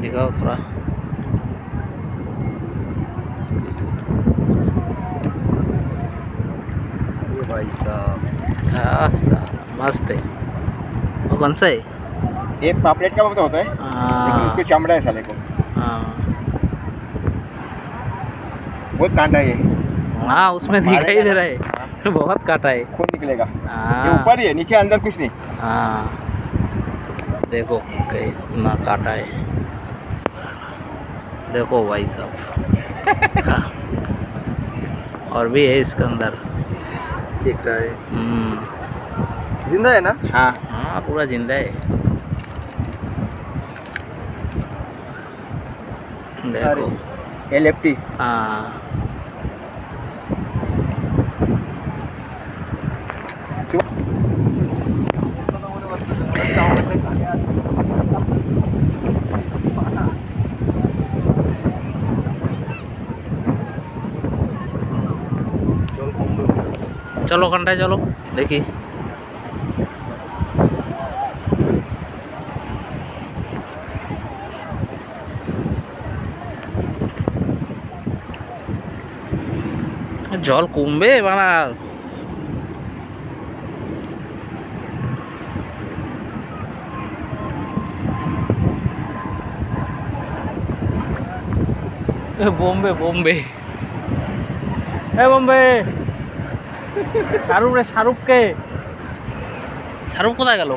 दिखाओ थोड़ा। ये भाई साहब मस्त है। वो कौन सा है? ये पापलेट का तो होता है, लेकिन उसको चमड़ा है साले को। बहुत कांटा है ये। हाँ उसमें दिखाई दे रहा है। बहुत काटा है। खून निकलेगा। हाँ ये ऊपर ही है, नीचे अंदर कुछ नहीं। हाँ देखो कितना काटा है, देखो भाई साहब। हाँ। और भी है इसके अंदर। दिख रहा है। जिंदा है ना? हाँ हाँ पूरा जिंदा है। देखो LFT। हाँ चलो घंटा चलो देखिए। জল কমবে বাড়া। বোম্বে বোম্বে এ বোম্বে শাহরুখ রে শাহরুখকে শাহরুখ কোথায় গেল?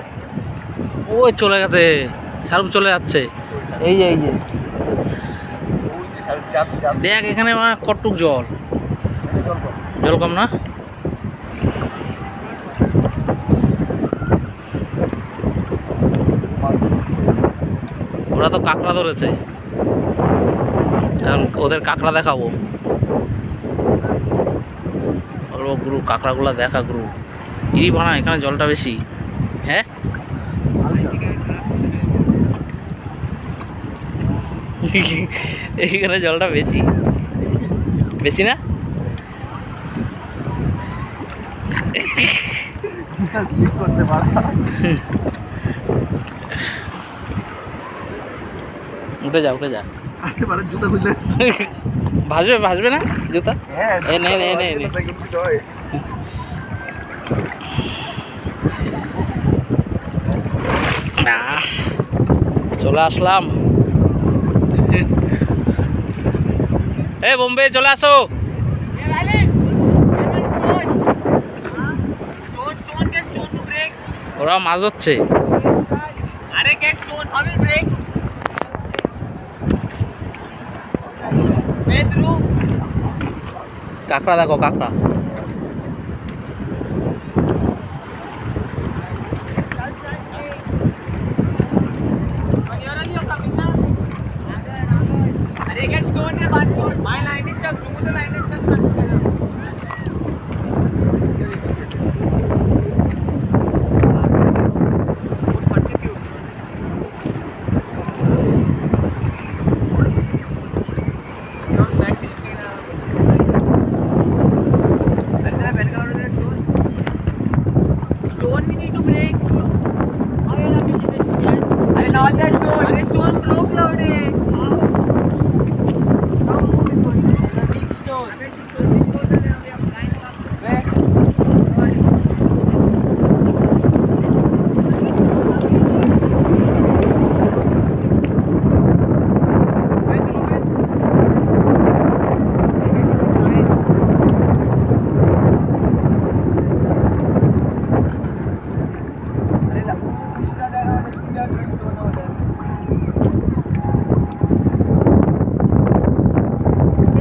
ওই চলে গেছে, শাহরুখ চলে যাচ্ছে। এই যে দেখ এখানে কটুক জল, জল কম না? ওরা তো কাঁকড়া ধরেছে, এখন ওদের কাঁকড়া দেখাবো। গুরু কাঁকড়াগুলা দেখা গুরু। ই বানা এখানে জলটা বেশি। হ্যাঁ এইখানে জলটা বেশি, বেশি না? উঠে যা উঠে যা। জুতা খুললে ভাসবে ভাসবে না জুতা? এ নে নে নে নে। না চলে আসলাম। এ বোম্বে চলে আসো। ওরা মাছ ধরছে। কাঁকড়া দেখো কাঁকড়া।